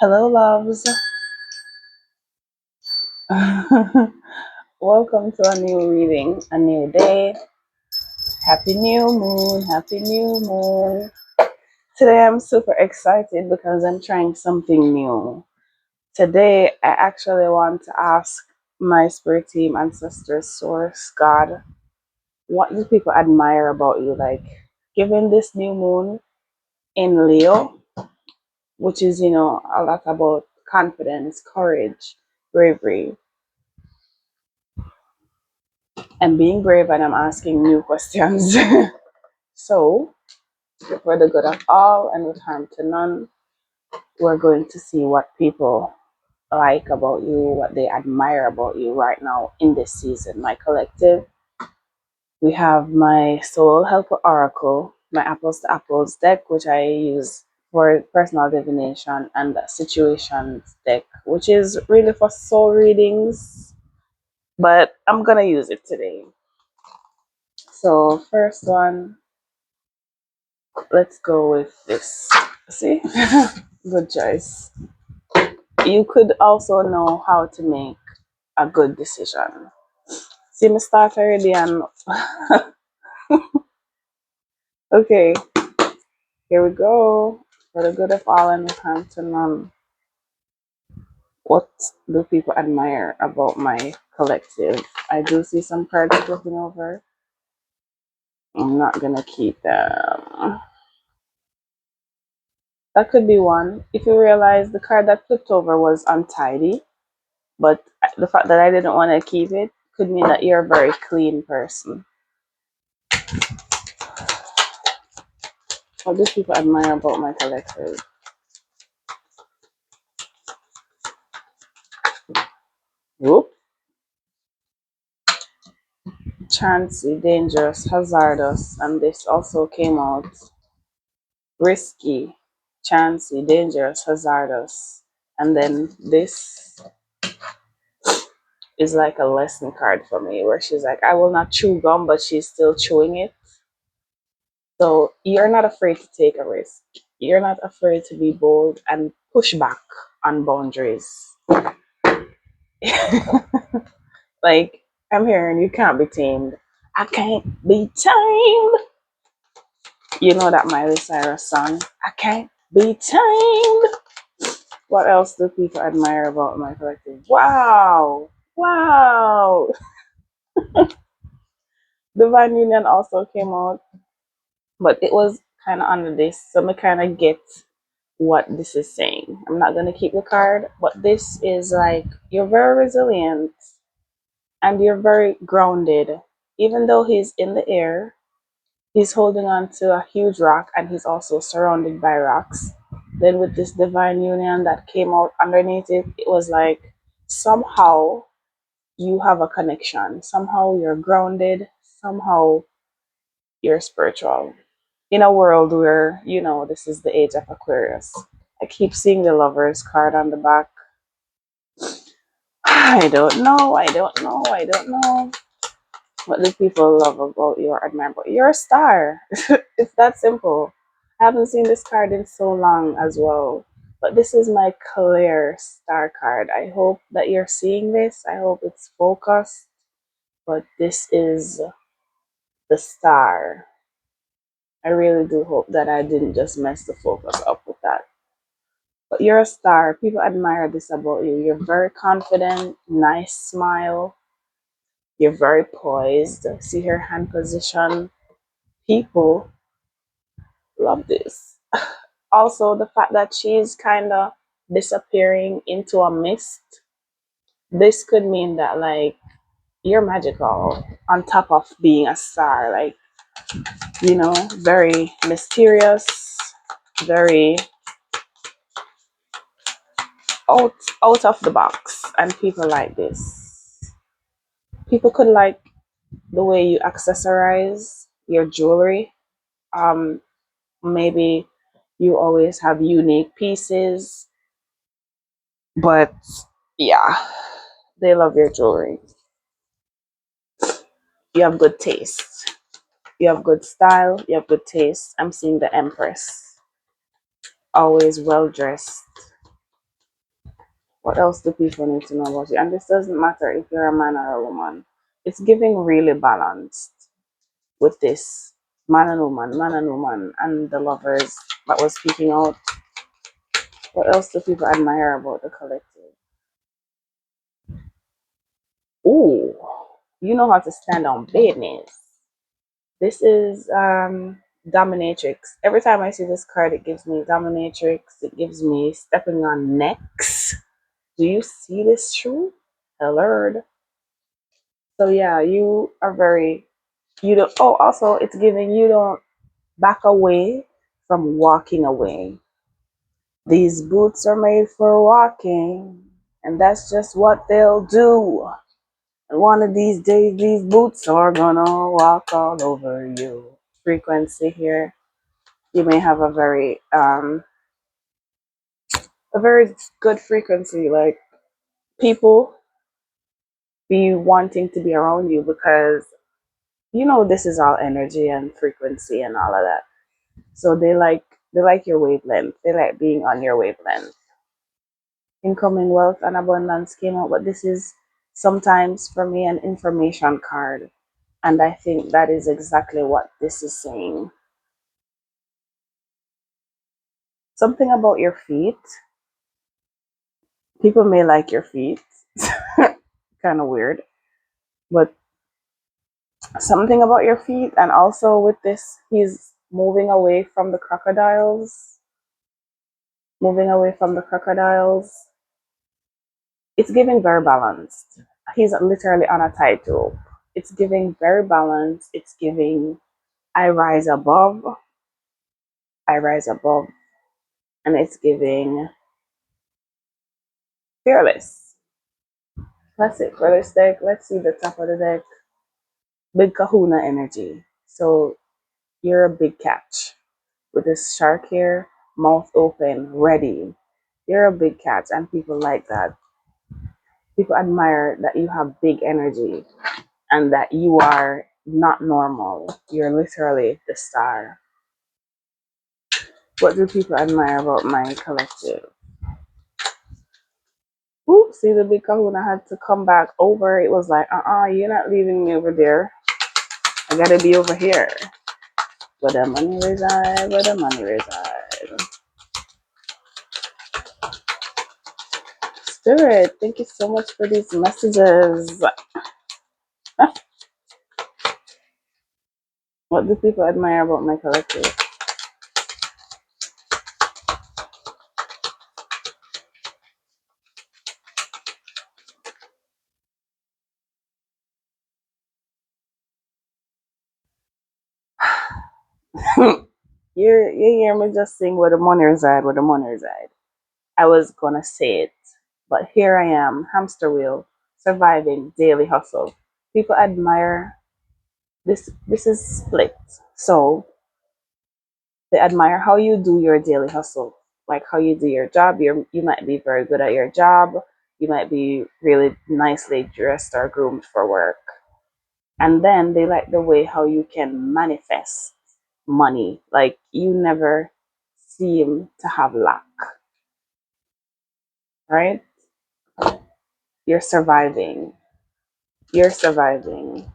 Hello, loves. Welcome to a new reading, a new day. Happy new moon, happy new moon. Today I'm super excited because I'm trying something new. Today I actually want to ask my spirit team, ancestors, source, God, what do people admire about you? Like, given this new moon in Leo, which is, a lot about confidence, courage, bravery, and being brave, and I'm asking new questions. So, for the good of all and with harm to none, we're going to see what people like about you, what they admire about you right now in this season. My collective, we have my Soul Helper Oracle, my Apples to Apples deck, which I use for personal divination, and the Situations deck, which is really for soul readings, but I'm gonna use it today. So, first one, let's go with this. See? Good choice. You could also know how to make a good decision. See, me start already and okay, here we go. For the good of all and with harm to none. What do people admire about my collective? I do see some cards flipping over. I'm not gonna keep them. That could be one. If you realize the card that flipped over was untidy, but the fact that I didn't want to keep it could mean that you're a very clean person. What do people admire about my collective? Whoop. Chancy, dangerous, hazardous, and this also came out risky, chancy, dangerous, hazardous. And then this is like a lesson card for me where she's like, I will not chew gum, but she's still chewing it. So you're not afraid to take a risk. You're not afraid to be bold and push back on boundaries. Like, I'm hearing you can't be tamed. I can't be tamed. You know that Miley Cyrus song? I can't be tamed. What else do people admire about my collective? Wow. Wow. Divine Union also came out, but it was kind of under this. So I kind of get what this is saying. I'm not going to keep the card, but this is like you're very resilient and you're very grounded. Even though he's in the air, he's holding on to a huge rock and he's also surrounded by rocks. Then, with this divine union that came out underneath it, it was like somehow you have a connection. Somehow you're grounded. Somehow you're spiritual. In a world where, this is the age of Aquarius. I keep seeing the lovers card on the back. I don't know. I don't know. I don't know. What do people love about you or admire about you? You're a star. It's that simple. I haven't seen this card in so long as well. But this is my clear star card. I hope that you're seeing this. I hope it's focused. But this is the star. I really do hope that I didn't just mess the focus up with that. But you're a star. People admire this about you. You're very confident, nice smile. You're very poised. See her hand position. People love this. Also, the fact that she's kind of disappearing into a mist. This could mean that, like, you're magical on top of being a star. Like, very mysterious, very out, out of the box. And people like this. People could like the way you accessorize your jewelry. Um, Maybe you always have unique pieces, but yeah, they love your jewelry. You have good taste. You have good style. You have good taste. I'm seeing the Empress. Always well dressed. What else do people need to know about you? And this doesn't matter if you're a man or a woman. It's giving really balanced with this man and woman, and the lovers that was speaking out. What else do people admire about the collective? Ooh, you know how to stand on business. This is dominatrix. Every time I see this card, it gives me dominatrix. It gives me stepping on necks. Do you see this shoe? Alert. So yeah, you are very you don't. Oh, also it's giving you don't back away from walking away. These boots are made for walking, and that's just what they'll do. And one of these days, these boots are gonna walk all over you. Frequency here. You may have a very good frequency, like people be wanting to be around you because you know this is all energy and frequency and all of that. So they like your wavelength. They like being on your wavelength. Incoming wealth and abundance came out, but this is sometimes for me an information card. And I think that is exactly what this is saying. Something about your feet. People may like your feet. Kind of weird. But something about your feet, and also with this, he's moving away from the crocodiles. Moving away from the crocodiles. It's giving very balanced. He's literally on a tightrope. It's giving very balanced. It's giving I rise above, I rise above, and it's giving fearless. That's it for this deck. Let's see the top of the deck. Big kahuna energy. So you're a big catch with this shark here, mouth open, ready. You're a big catch, and people like that. People admire that you have big energy and that you are not normal. You're literally the star. What do people admire about my collective? Ooh, see the big kahuna had to come back over. It was like, you're not leaving me over there. I gotta be over here. Where the money reside, where the money reside. Spirit, thank you so much for these messages. What do people admire about my collective? You hear me just sing where the money reside, where the money reside. I was gonna say it, but here I am, hamster wheel, surviving daily hustle. People admire this. This is split. So they admire how you do your daily hustle, like how you do your job. You might be very good at your job. You might be really nicely dressed or groomed for work. And then they like the way how you can manifest money. Like you never seem to have lack, right? You're surviving. You're surviving.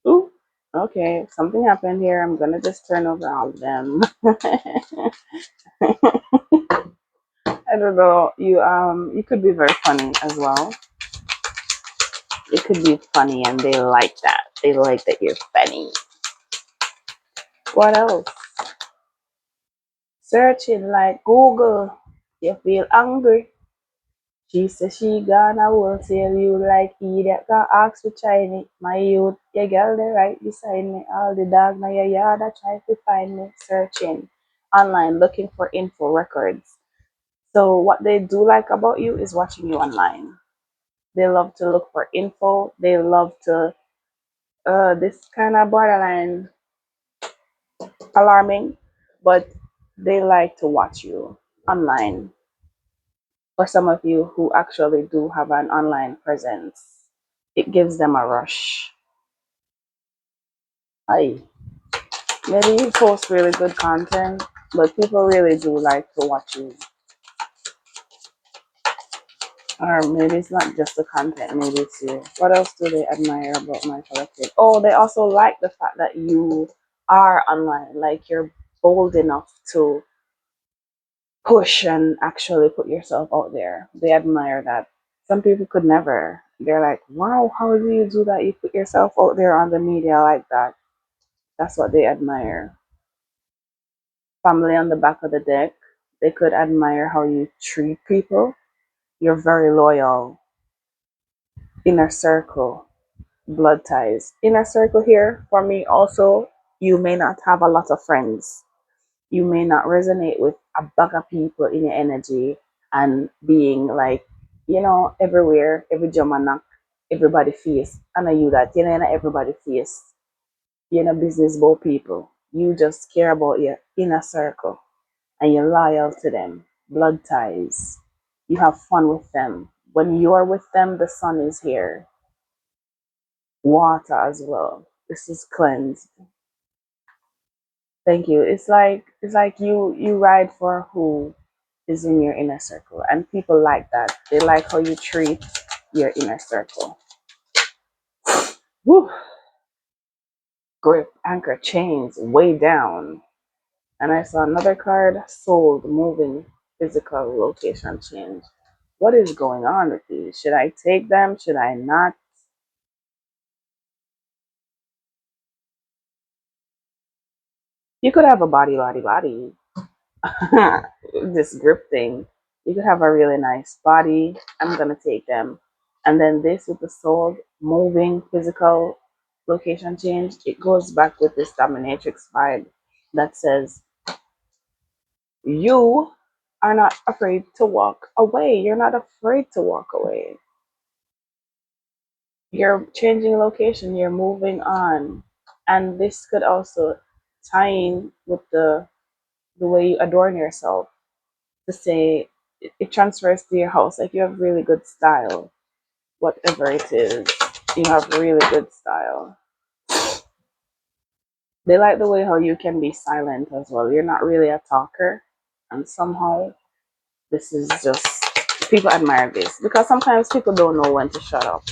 Ooh, okay. Something happened here. I'm gonna just turn over all of them. I don't know. You could be very funny as well. It could be funny and they like that. They like that you're funny. What else? Searching like Google. You feel hungry. She says she gonna wholesale you like idiot. Can ask for Chinese. My youth, your girl they right beside me. All the dog now your yard I try to find me. Searching online looking for info records. So what they do like about you is watching you online. They love to look for info. They love to this kind of borderline alarming, but they like to watch you online. For some of you who actually do have an online presence, it gives them a rush. I maybe you post really good content, but people really do like to watch you. Or maybe it's not just the content, maybe it's you. What else do they admire about my collective? Oh, they also like the fact that you are online, like you're bold enough to push and actually put yourself out there. They admire that. Some people could never. They're like, wow, how do you do that? You put yourself out there on the media like that. That's what they admire. Family on the back of the deck, they could admire how you treat people. You're very loyal. Inner circle, blood ties. Inner circle here, for me also, you may not have a lot of friends. You may not resonate with a bag of people in your energy and being like, everywhere, every German knock, everybody face. I know you that, not everybody face. You're not business about people. You just care about your inner circle and you're loyal to them. Blood ties. You have fun with them. When you are with them, the sun is here. Water as well. This is cleansed. Thank you. It's like you ride for who is in your inner circle, and people like that. They like how you treat your inner circle. Woo. Grip, anchor, chains, way down. And I saw another card, sold, moving, physical, location change. What is going on with these? Should I take them? Should I not? You could have a body. This grip thing. You could have a really nice body. I'm gonna take them. And then this with the soul, moving, physical, location change, it goes back with this dominatrix vibe that says you are not afraid to walk away. You're not afraid to walk away. You're changing location, you're moving on. And this could also tie in with the way you adorn yourself to say it transfers to your house. Like you have really good style, whatever it is. You have really good style. They like the way how you can be silent as well. You're not really a talker, and somehow this is just people admire this because sometimes people don't know when to shut up.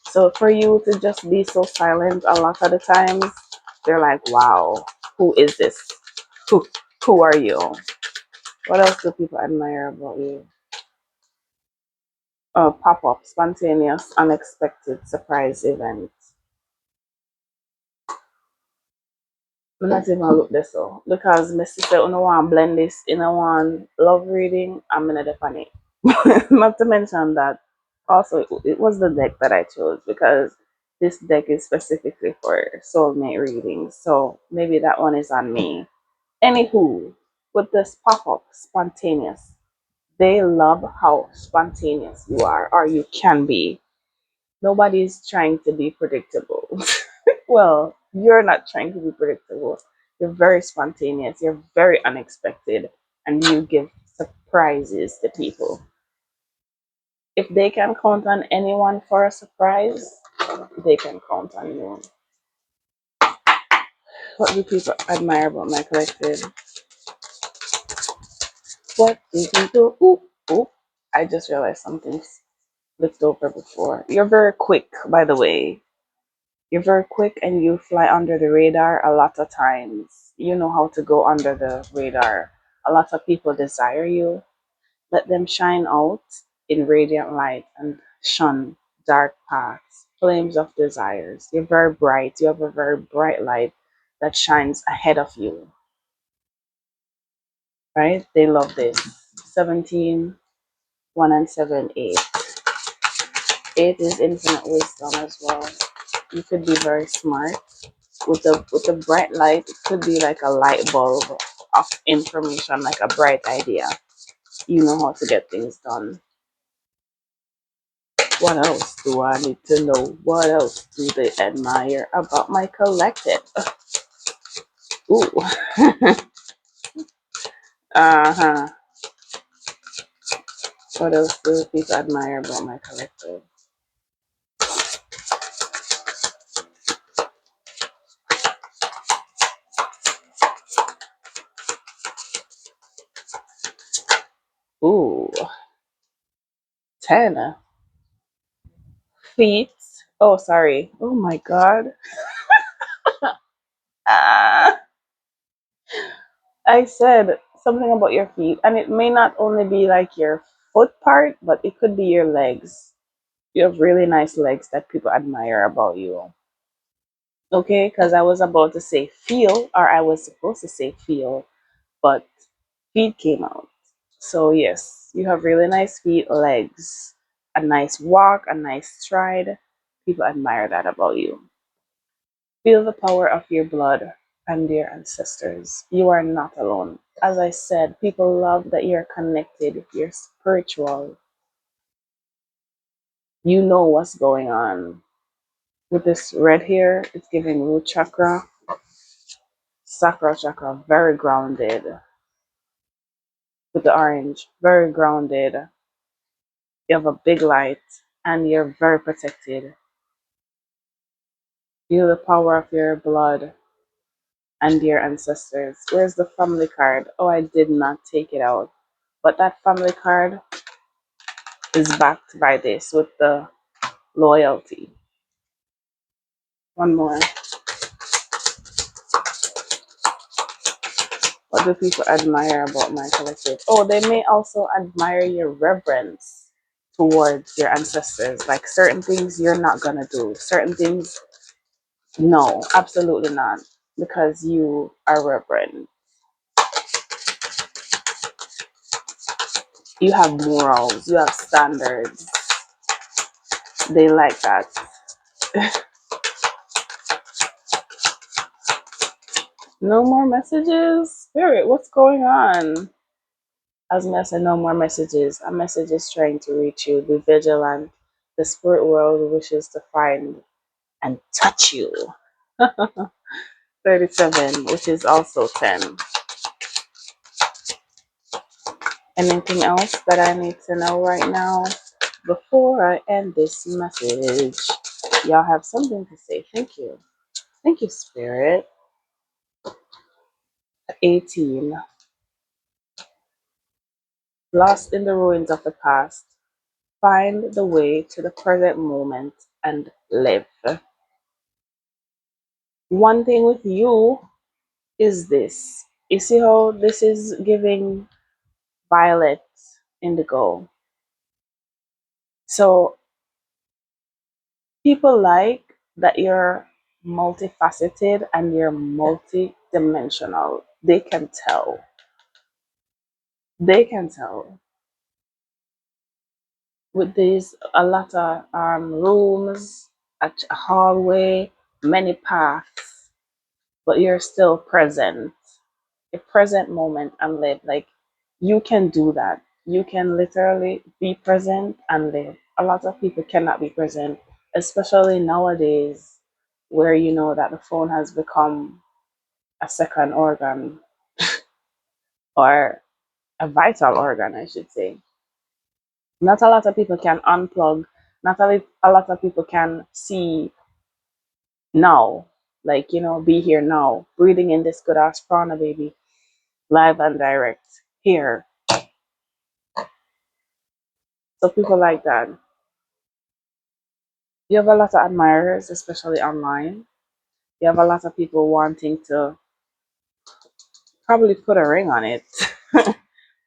So for you to just be so silent a lot of the times, they're like, "Wow, who is this? Who who are you? What else do people admire about you?" Pop up, spontaneous, unexpected, surprise event. I'm not even look this up because my sister don't want blend this in a one love reading. I'm in a panic. Not to mention that also it was the deck that I chose because this deck is specifically for soulmate readings. So maybe that one is on me. Anywho, with this pop up, spontaneous. They love how spontaneous you are or you can be. Nobody's trying to be predictable. Well, you're not trying to be predictable. You're very spontaneous, you're very unexpected, and you give surprises to people. If they can count on anyone for a surprise, they can count on you. What do people admire about my collective? What do people? Ooh, ooh. I just realized something's looked over before. You're very quick, by the way. You're very quick and you fly under the radar a lot of times. You know how to go under the radar. A lot of people desire you. Let them shine out in radiant light and shun dark paths, flames of desires. You're very bright. You have a very bright light that shines ahead of you, right? They love this. 17, 1 and 7, 8. 8 is infinite wisdom as well. You could be very smart with a bright light. It could be like a light bulb of information, like a bright idea. You know how to get things done. What else do I need to know? What else do they admire about my collective? Ooh. Uh-huh. What else do people admire about my collective? Ooh. 10. Feet. Oh, sorry. Oh my God. Ah, I said something about your feet, and it may not only be like your foot part, but it could be your legs. You have really nice legs that people admire about you. Okay, because I was about to say feel, or I was supposed to say feel, but feet came out. So, yes, you have really nice feet, legs, a nice walk, a nice stride. People admire that about you. Feel the power of your blood and your ancestors. You are not alone. As I said, people love that you're connected, you're spiritual, you know what's going on. With this red here, it's giving root chakra, sacral chakra, very grounded. With the orange, very grounded. You have a big light and you're very protected. Feel the power of your blood and your ancestors. Where's the family card? Oh, I did not take it out. But that family card is backed by this with the loyalty. One more. What do people admire about my collective? Oh, they may also admire your reverence towards your ancestors. Like certain things you're not gonna do. Certain things, no, absolutely not. Because you are reverent. You have morals, you have standards. They like that. No more messages? Spirit, what's going on? As I said, no more messages. A message is trying to reach you. Be vigilant. The spirit world wishes to find and touch you. 37, which is also 10. Anything else that I need to know right now before I end this message? Y'all have something to say. Thank you. Thank you, Spirit. 18. Lost in the ruins of the past. Find the way to the present moment and live. One thing with you is this. You see how this is giving violet indigo. So people like that you're multifaceted and you're multi-dimensional. They can tell. They can tell. With these, a lot of rooms, a hallway, many paths, but you're still present. A present moment and live. Like you can do that. You can literally be present and live. A lot of people cannot be present, especially nowadays where you know that the phone has become a second organ or a vital organ, I should say. Not a lot of people can unplug. Not a lot of people can see now, like, be here now, breathing in this good ass prana, baby, live and direct here. So people like that. You have a lot of admirers, especially online. You have a lot of people wanting to probably put a ring on it,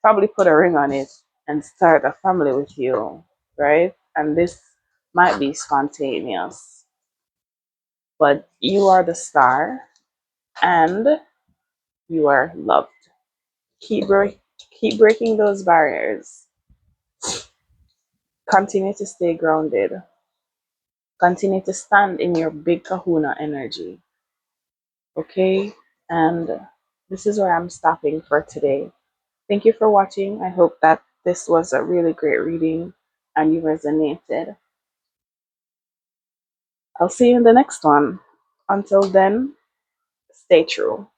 probably put a ring on it and start a family with you, right? And this might be spontaneous, but you are the star and you are loved. Keep, keep breaking those barriers. Continue to stay grounded. Continue to stand in your big kahuna energy. Okay? And this is where I'm stopping for today. Thank you for watching. I hope that this was a really great reading and you resonated. I'll see you in the next one. Until then, stay true.